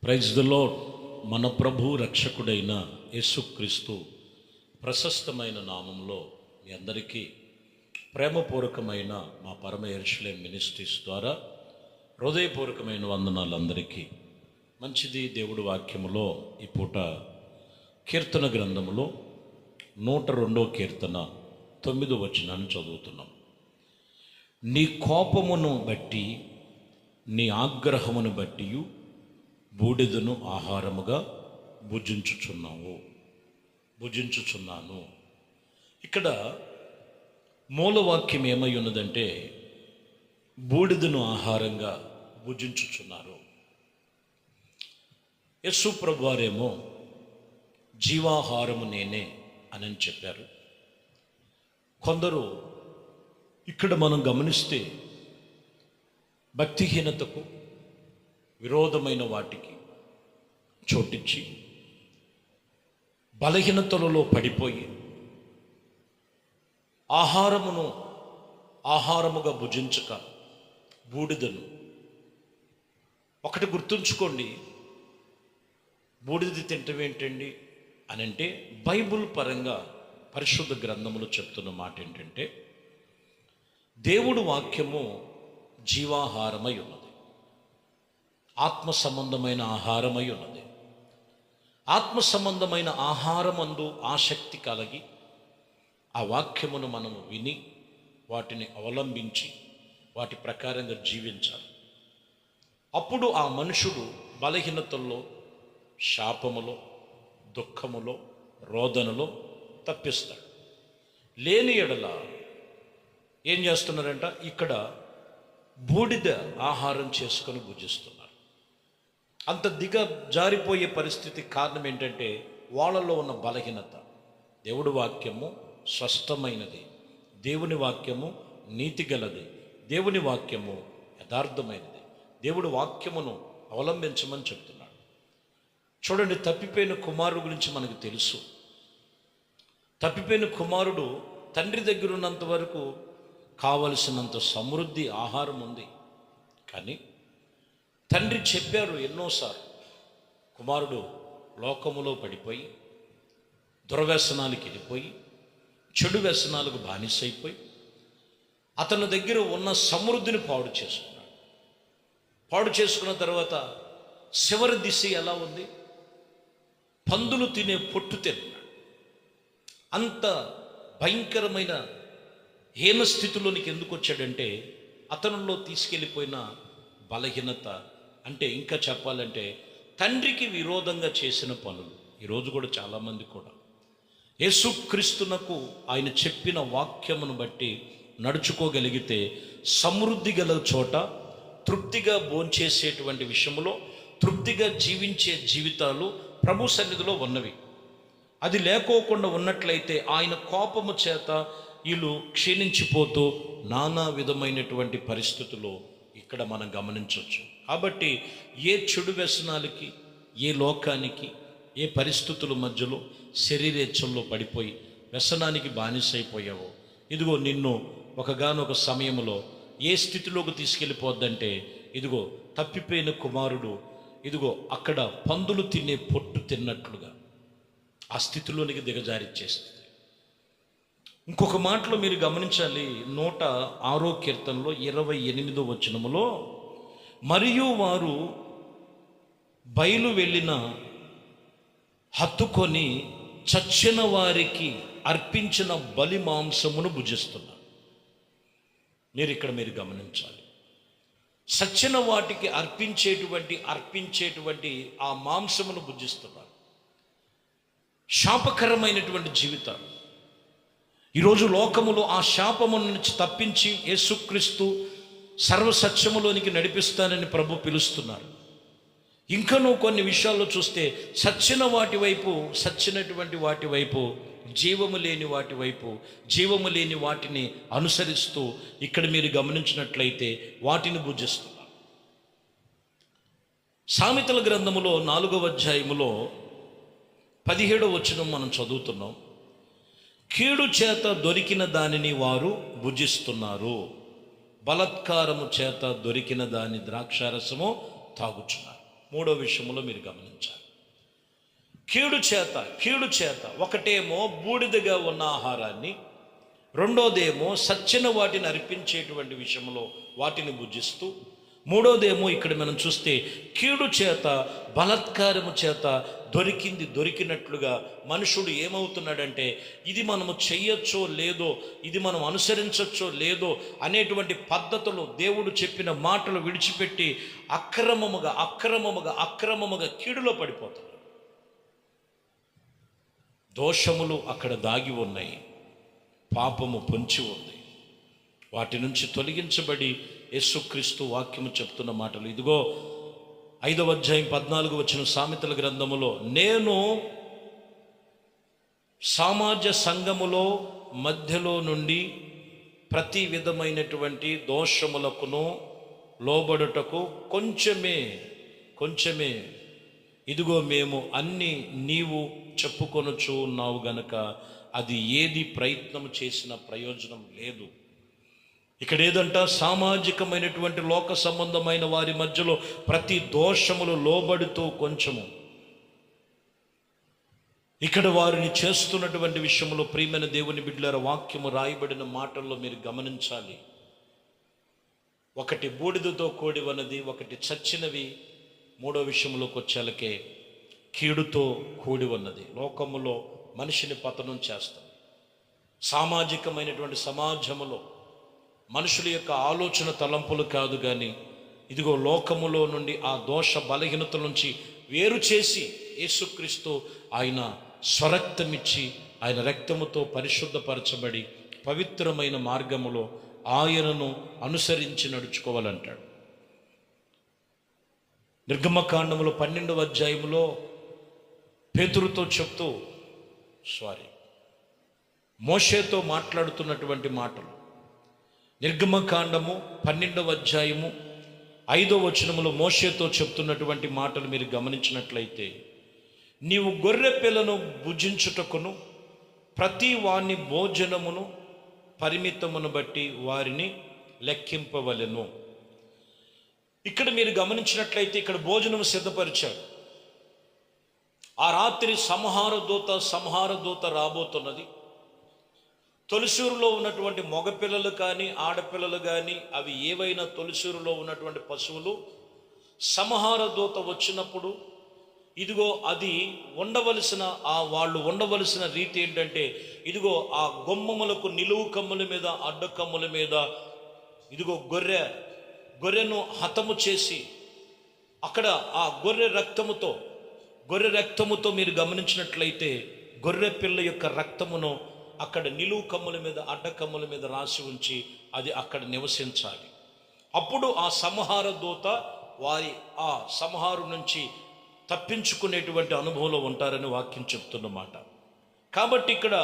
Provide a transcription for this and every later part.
Praise the lord. మన ప్రభు రక్షకుడైన యేసుక్రీస్తు ప్రశస్తమైన నామంలో మీ అందరికీ ప్రేమపూర్వకమైన మా పరమ యెరూషలేం మినిస్ట్రీస్ ద్వారా హృదయపూర్వకమైన వందనాలు అందరికీ. మంచిది. దేవుడి వాక్యములో ఈ పూట కీర్తన గ్రంథములో 102వ కీర్తన 9వ వచనాన్ని చదువుతున్నాం. నీ కోపమును బట్టి నీ ఆగ్రహమును బట్టి బూడిదను ఆహారముగా భుజించుచున్నాను. ఇక్కడ మూలవాక్యం ఏమై ఉన్నదంటే బూడిదను ఆహారంగా భుజించుచున్నారు. యేసు ప్రభు వారేమో జీవాహారము నేనే అని చెప్పారు. కొందరు ఇక్కడ మనం గమనిస్తే భక్తిహీనతకు విరోధమైన వాటికి చోటిచ్చి బలహీనతలలో పడిపోయి ఆహారముగా భుజించక బూడిదను. ఒకటి గుర్తుంచుకోండి, బూడిద తింటమేంటండి అని అంటే బైబుల్ పరంగా పరిశుద్ధ గ్రంథములు చెప్తున్న మాట ఏంటంటే దేవుడు వాక్యము జీవాహారమై ఉన్నది, ఆత్మ సంబంధమైన ఆహారమై ఉన్నది. ఆత్మ సంబంధమైన ఆహారమందు ఆసక్తి కలిగి ఆ వాక్యమును మనము విని వాటిని అవలంబించి వాటి ప్రకారంగా జీవించాలి. అప్పుడు ఆ మనుషుడు బలహీనతల్లో, శాపములో, దుఃఖములో, రోదనలో తప్పిస్తాడు. లేని ఎడల ఏం చేస్తున్నారంట, ఇక్కడ బూడిద ఆహారం చేసుకొని భుజిస్తున్నారు. అంత జారిపోయే పరిస్థితి కారణం ఏంటంటే వాళ్ళలో ఉన్న బలహీనత. దేవుడి వాక్యము స్పష్టమైనది, దేవుని వాక్యము నీతి గలది, దేవుని వాక్యము యథార్థమైనది. దేవుడి వాక్యమును అవలంబించమని చెప్తున్నాడు. చూడండి, తప్పిపోయిన కుమారుడు గురించి మనకు తెలుసు. తప్పిపోయిన కుమారుడు తండ్రి దగ్గర ఉన్నంత వరకు కావలసినంత సమృద్ధి ఆహారం ఉంది. కానీ తండ్రి చెప్పారు ఎన్నోసార్లు, కుమారుడు లోకములో పడిపోయి దుర్వ్యసనాలకు వెళ్ళిపోయి చెడు వ్యసనాలకు బానిసైపోయి అతని దగ్గర ఉన్న సమృద్ధిని పాడు చేసుకున్నాడు. పాడు చేసుకున్న తర్వాత చివరి దిశ ఎలా ఉంది? పందులు తినే పొట్టు తిన్నాడు. అంత భయంకరమైన హీన స్థితిలోనికి ఎందుకు వచ్చాడంటే అతనిలో తీసుకెళ్ళిపోయిన బలహీనత. అంటే ఇంకా చెప్పాలంటే తండ్రికి విరోధంగా చేసిన పనులు. ఈరోజు కూడా చాలామంది కూడా యేసుక్రీస్తునకు ఆయన చెప్పిన వాక్యమును బట్టి నడుచుకోగలిగితే సమృద్ధి గల చోట తృప్తిగా భోంచేసేటువంటి విషయంలో తృప్తిగా జీవించే జీవితాలు ప్రభు సన్నిధిలో ఉన్నవి. అది లేకోకుండా ఉన్నట్లయితే ఆయన కోపము చేత వీళ్ళు క్షీణించిపోతూ నానా విధమైనటువంటి పరిస్థితుల్లో ఇక్కడ మనం గమనించవచ్చు. కాబట్టి ఏ చెడు వ్యసనాలకి, ఏ లోకానికి, ఏ పరిస్థితుల మధ్యలో శరీరేచ్ఛల్లో పడిపోయి వ్యసనానికి బానిసైపోయావో, ఇదిగో నిన్ను ఒకగానొక సమయంలో ఏ స్థితిలోకి తీసుకెళ్ళిపోద్దంటే ఇదిగో తప్పిపోయిన కుమారుడు ఇదిగో అక్కడ పందులు తినే పొట్టు తిన్నట్లుగా ఆ స్థితిలోనికి దిగజారిచ్చేస్తుంది. ఇంకొక మాటలో మీరు గమనించాలి, 106వ కీర్తనలో 28వ వచనములో, మరియు వారు బయలు వెళ్ళిన హత్తుకొని చచ్చిన వారికి అర్పించిన బలి మాంసమును భుజిస్తున్నారు. మీరు గమనించాలి, చచ్చిన వాటికి అర్పించేటువంటి ఆ మాంసమును భుజిస్తున్నారు. శాపకరమైనటువంటి జీవితాలు. ఈరోజు లోకములో ఆ శాపము నుంచి తప్పించి యేసుక్రీస్తు సర్వసత్యములోనికి నడిపిస్తానని ప్రభు పిలుస్తున్నారు. ఇంకనూ కొన్ని విషయాల్లో చూస్తే చచ్చినటువంటి వాటి వైపు జీవము లేని వాటిని అనుసరిస్తూ ఇక్కడ మీరు గమనించినట్లయితే వాటిని భుజిస్తున్నారు. సామెతల గ్రంథములో 4వ అధ్యాయములో 17వ వచనం మనం చదువుతున్నాం. కీడు చేత దొరికిన దానిని వారు భుజిస్తున్నారు, బలత్కారము చేత దొరికిన దాని ద్రాక్షారసము తాగుచున్నారు. మూడో విషయంలో మీరు గమనించాలి. కీడు చేత ఒకటేమో బూడిదగా ఉన్న ఆహారాన్ని, రెండోదేమో సచ్చిన వాటిని అర్పించేటువంటి విషయంలో వాటిని భుజిస్తూ, మూడోదేమో ఇక్కడ మనం చూస్తే కీడు చేత, బలాత్కారము చేత దొరికినట్లుగా మనుషుడు ఏమవుతున్నాడంటే ఇది మనము చెయ్యొచ్చో లేదో, ఇది మనం అనుసరించచ్చో లేదో అనేటువంటి పద్ధతులు, దేవుడు చెప్పిన మాటలు విడిచిపెట్టి అక్రమముగా కీడులో పడిపోతాడు. దోషములు అక్కడ దాగి ఉన్నాయి, పాపము పొంచి ఉంది. వాటి నుంచి తొలగించబడి యేసుక్రీస్తు వాక్యము చెప్తున్న మాటలు, ఇదిగో 5వ అధ్యాయం 14 వచనం సామెతల గ్రంథములో, నేను సమాజ సంఘములో మధ్యలో నుండి ప్రతి విధమైనటువంటి దోషములకును లోబడుటకు కొంచెమే ఇదిగో మేము అన్ని నీవు చెప్పుకొనుచు ఉన్నావు గనక అది ఏది ప్రయత్నం చేసిన ప్రయోజనం లేదు. ఇక్కడ ఏదంట, సామాజికమైనటువంటి లోక సంబంధమైన వారి మధ్యలో ప్రతి దోషములు లోబడుతూ కొంచెము. ఇక్కడ వారిని చేస్తున్నటువంటి విషయంలో ప్రియమైన దేవుని బిడ్డలారా, వాక్యము రాయబడిన మాటల్లో మీరు గమనించాలి. ఒకటి బూడిదతో కూడివన్నది, ఒకటి చచ్చినవి. మూడో విషయంలోకి వచ్చేలకే కీడుతో కూడి ఉన్నది. లోకములో మనిషిని పతనం చేస్తాం. సామాజికమైనటువంటి సమాజములో మనుషుల యొక్క ఆలోచన తలంపులు కాదు, కానీ ఇదిగో లోకములో నుండి ఆ దోష బలహీనతల నుంచి వేరు చేసి యేసుక్రీస్తు ఆయన స్వరక్తమిచ్చి, ఆయన రక్తముతో పరిశుద్ధపరచబడి పవిత్రమైన మార్గములో ఆయనను అనుసరించి నడుచుకోవాలంటాడు. నిర్గమకాండములో 12వ అధ్యాయములో పేతురుతో చెప్తూ మోషేతో మాట్లాడుతున్నటువంటి మాటలు, నిర్గమకాండము 12వ అధ్యాయము 5వ వచనములో మోషేతో చెప్తున్నటువంటి మాటలు మీరు గమనించినట్లయితే, నీవు గొర్రె పిల్లను భుజించుటకును ప్రతి వాని భోజనమును పరిమితమును బట్టి వారిని లెక్కింపవలెను. ఇక్కడ మీరు గమనించినట్లయితే ఇక్కడ భోజనం సిద్ధపరిచాడు. ఆ రాత్రి సంహార దూత రాబోతున్నది. తొలిసూరులో ఉన్నటువంటి మగపిల్లలు కానీ ఆడపిల్లలు కానీ, అవి ఏవైనా తొలిసూరులో ఉన్నటువంటి పశువులు, సంహార దూత వచ్చినప్పుడు ఇదిగో అది వాళ్ళు ఉండవలసిన రీతి ఏంటంటే, ఇదిగో ఆ గుమ్మములకు నిలువు కమ్ముల మీద, అడ్డు కమ్ముల మీద ఇదిగో గొర్రెను హతము చేసి, అక్కడ ఆ గొర్రె రక్తముతో మీరు గమనించినట్లయితే గొర్రె పిల్ల యొక్క రక్తమును అక్కడ నిలువు కమ్ముల మీద, అడ్డ కమ్ముల మీద రాసి ఉంచి అది అక్కడ నివసించాలి. అప్పుడు ఆ సంహార దూత ఆ సంహారు నుంచి తప్పించుకునేటువంటి అనుభవంలో ఉంటారని వాక్యం చెప్తున్నమాట. కాబట్టి ఇక్కడ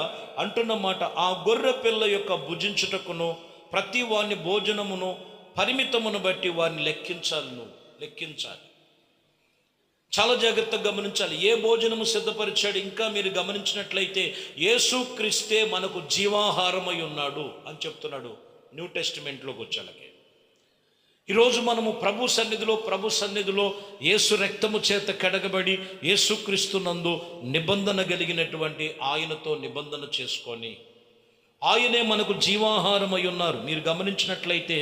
అంటున్నమాట, ఆ గొర్రె పిల్ల యొక్క భుజించుటకును ప్రతి వాని భోజనమును పరిమితమును బట్టి వారిని లెక్కించాలి. చాలా జాగ్రత్తగా గమనించాలి. ఏ భోజనము సిద్ధపరిచాడు? ఇంకా మీరు గమనించినట్లయితే యేసుక్రీస్తే మనకు జీవాహారమై ఉన్నాడు అని చెప్తున్నాడు న్యూ టెస్టిమెంట్లోకి వచ్చాలకే. ఈరోజు మనము ప్రభు సన్నిధిలో యేసు రక్తము చేత కడగబడి యేసుక్రీస్తునందు నిబంధన కలిగినటువంటి ఆయనతో నిబంధన చేసుకొని ఆయనే మనకు జీవాహారమై ఉన్నారు. మీరు గమనించినట్లయితే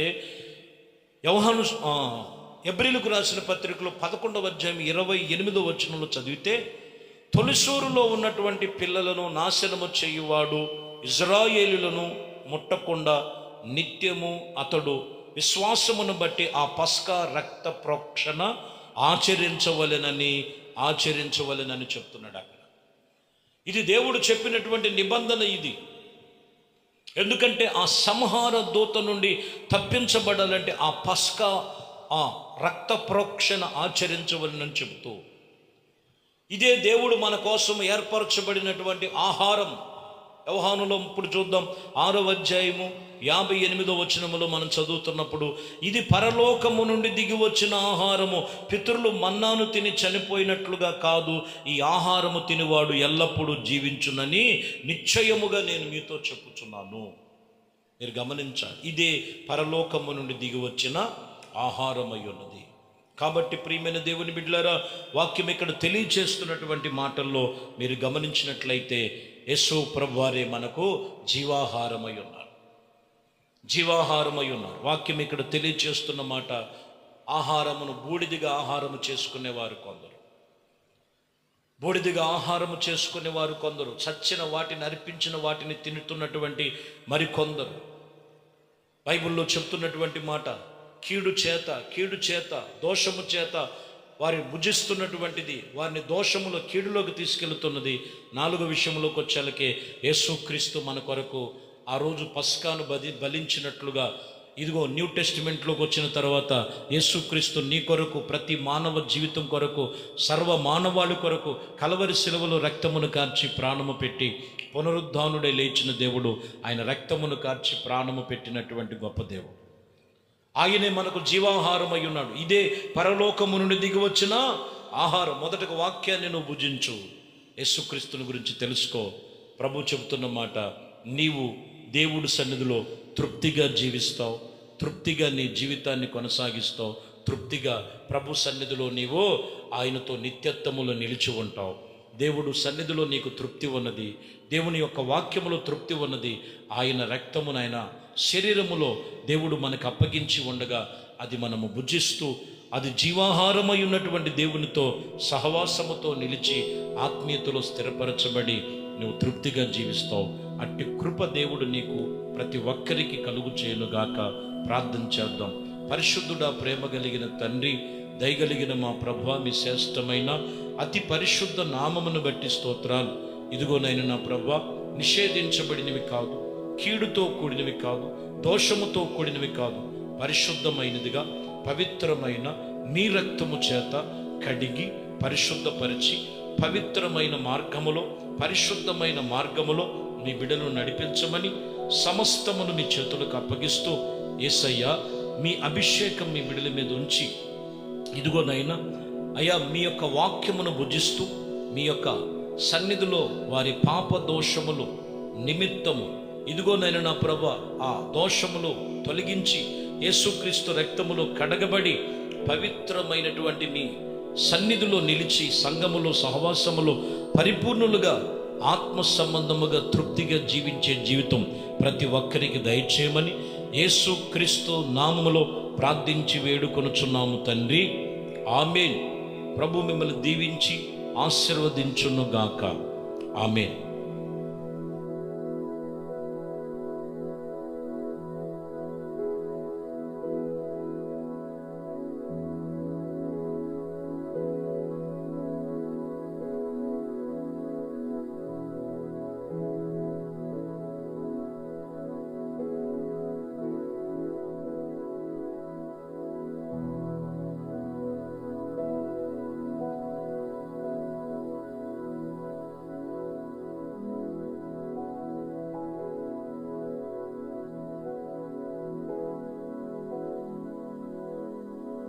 హెబ్రీయులకు రాసిన పత్రికలో 11వ అధ్యాయం 28వ వచనంలో చదివితే, తొలిసూరులో ఉన్నటువంటి పిల్లలను నాశనము చేయువాడు ఇజ్రాయేలులను ముట్టకుండా నిత్యము అతడు విశ్వాసమును బట్టి ఆ పస్కా రక్త ప్రోక్షణ ఆచరించవలెనని చెప్తున్నాడు అక్కడ. ఇది దేవుడు చెప్పినటువంటి నిబంధన ఇది. ఎందుకంటే ఆ సంహార దూత నుండి తప్పించబడాలంటే ఆ పస్కా, ఆ రక్త ప్రోక్షణ ఆచరించవలనని చెబుతూ, ఇదే దేవుడు మన కోసం ఏర్పరచబడినటువంటి ఆహారం. యోహానులో ఇప్పుడు చూద్దాం 6వ అధ్యాయము 58వ వచనములో మనం చదువుతున్నప్పుడు, ఇది పరలోకము నుండి దిగి వచ్చిన ఆహారము, పితరులు మన్నాను తిని చనిపోయినట్లుగా కాదు, ఈ ఆహారము తినివాడు ఎల్లప్పుడూ జీవించునని నిశ్చయముగా నేను మీతో చెప్పుచున్నాను. మీరు గమనించాలి, ఇదే పరలోకము నుండి దిగి వచ్చిన ఆహారమై ఉన్నది. కాబట్టి ప్రియమైన దేవుని బిడ్డలారా, వాక్యం ఇక్కడ తెలియజేస్తున్నటువంటి మాటల్లో మీరు గమనించినట్లయితే యేసు ప్రభువారే మనకు జీవాహారమై ఉన్నారు. జీవాహారమై ఉన్నారు. వాక్యం ఇక్కడ తెలియజేస్తున్న మాట, ఆహారమును బూడిదిగా ఆహారము చేసుకునేవారు కొందరు, బూడిదిగా ఆహారము చేసుకునేవారు కొందరు, చచ్చిన వాటిని అర్పించిన వాటిని తింటున్నటువంటి మరికొందరు. బైబిల్లో చెప్తున్నటువంటి మాట, కీడు చేత దోషము చేత వారిని భుజిస్తున్నటువంటిది వారిని దోషములో కీడులోకి తీసుకెళ్తున్నది. 4వ విషయంలోకి వచ్చేలకే యేసుక్రీస్తు మన కొరకు ఆ రోజు పస్కాను బలించినట్లుగా, ఇదిగో న్యూ టెస్టిమెంట్లోకి వచ్చిన తర్వాత యేసుక్రీస్తు నీ కొరకు, ప్రతి మానవ జీవితం కొరకు, సర్వ మానవాళి కొరకు కలవరి శిలువలో రక్తమును కార్చి ప్రాణము పెట్టి పునరుద్ధానుడై లేచిన దేవుడు. ఆయన రక్తమును కార్చి ప్రాణము పెట్టినటువంటి గొప్ప దేవుడు. ఆయనే మనకు జీవాహారమై ఉన్నాడు. ఇదే పరలోకము నుండి దిగి వచ్చిన ఆహారం. మొదటగా వాక్యాన్ని నువ్వు భుజించు, యేసుక్రీస్తుని గురించి తెలుసుకో. ప్రభు చెబుతున్న మాట, నీవు దేవుడి సన్నిధిలో తృప్తిగా జీవిస్తావు, తృప్తిగా నీ జీవితాన్ని కొనసాగిస్తావు, తృప్తిగా ప్రభు సన్నిధిలో నీవు ఆయనతో నిత్యత్వములో నిలిచి ఉంటావు. దేవుడు సన్నిధిలో నీకు తృప్తి ఉన్నది, దేవుని యొక్క వాక్యములో తృప్తి ఉన్నది. ఆయన రక్తమును, ఆయన శరీరములో దేవుడు మనకు అప్పగించి ఉండగా అది మనము భుజిస్తూ, అది జీవాహారమై ఉన్నటువంటి దేవునితో సహవాసముతో నిలిచి ఆత్మీయతలో స్థిరపరచబడి నువ్వు తృప్తిగా జీవిస్తావు. అట్టి కృప దేవుడు నీకు ప్రతి ఒక్కరికి కలుగు చేయనుగాక. ప్రార్థన చేద్దాం. పరిశుద్ధుడా, ప్రేమ కలిగిన తండ్రి, దయగలిగిన మా ప్రభువా, మీ శ్రేష్టమైన అతి పరిశుద్ధ నామమును బట్టి స్తోత్రాలు. ఇదిగోనైనా నా ప్రభువా, నిషేధించబడినవి కాదు, కీడుతో కూడినవి కాదు, దోషముతో కూడినవి కాదు, పరిశుద్ధమైనదిగా పవిత్రమైన మీ రక్తము చేత కడిగి పరిశుద్ధపరిచి పవిత్రమైన మార్గములో, పరిశుద్ధమైన మార్గములో మీ బిడ్డలను నడిపించమని సమస్తమును మీ చేతులకు అప్పగిస్తూ, యేసయ్యా మీ అభిషేకం మీ బిడ్డల మీద ఉంచి, ఇదిగోనైనా అయ్యా మీ యొక్క వాక్యమును భుజిస్తూ మీ యొక్క సన్నిధిలో వారి పాప దోషములు నిమిత్తము, ఇదిగోనైనా నా ప్రభు, ఆ దోషములు తొలగించి యేసుక్రీస్తు రక్తములో కడగబడి పవిత్రమైనటువంటి మీ సన్నిధిలో నిలిచి సంఘములో సహవాసములో పరిపూర్ణులుగా ఆత్మ సంబంధముగా తృప్తిగా జీవించే జీవితం ప్రతి ఒక్కరికి దయచేయమని యేసుక్రీస్తు నామములో ప్రార్థించి వేడుకొనుచున్నాము తండ్రి, ఆమేన్. ప్రభు మిమ్మల్ని దీవించి ఆశీర్వదించునుగాక. ఆమేన్.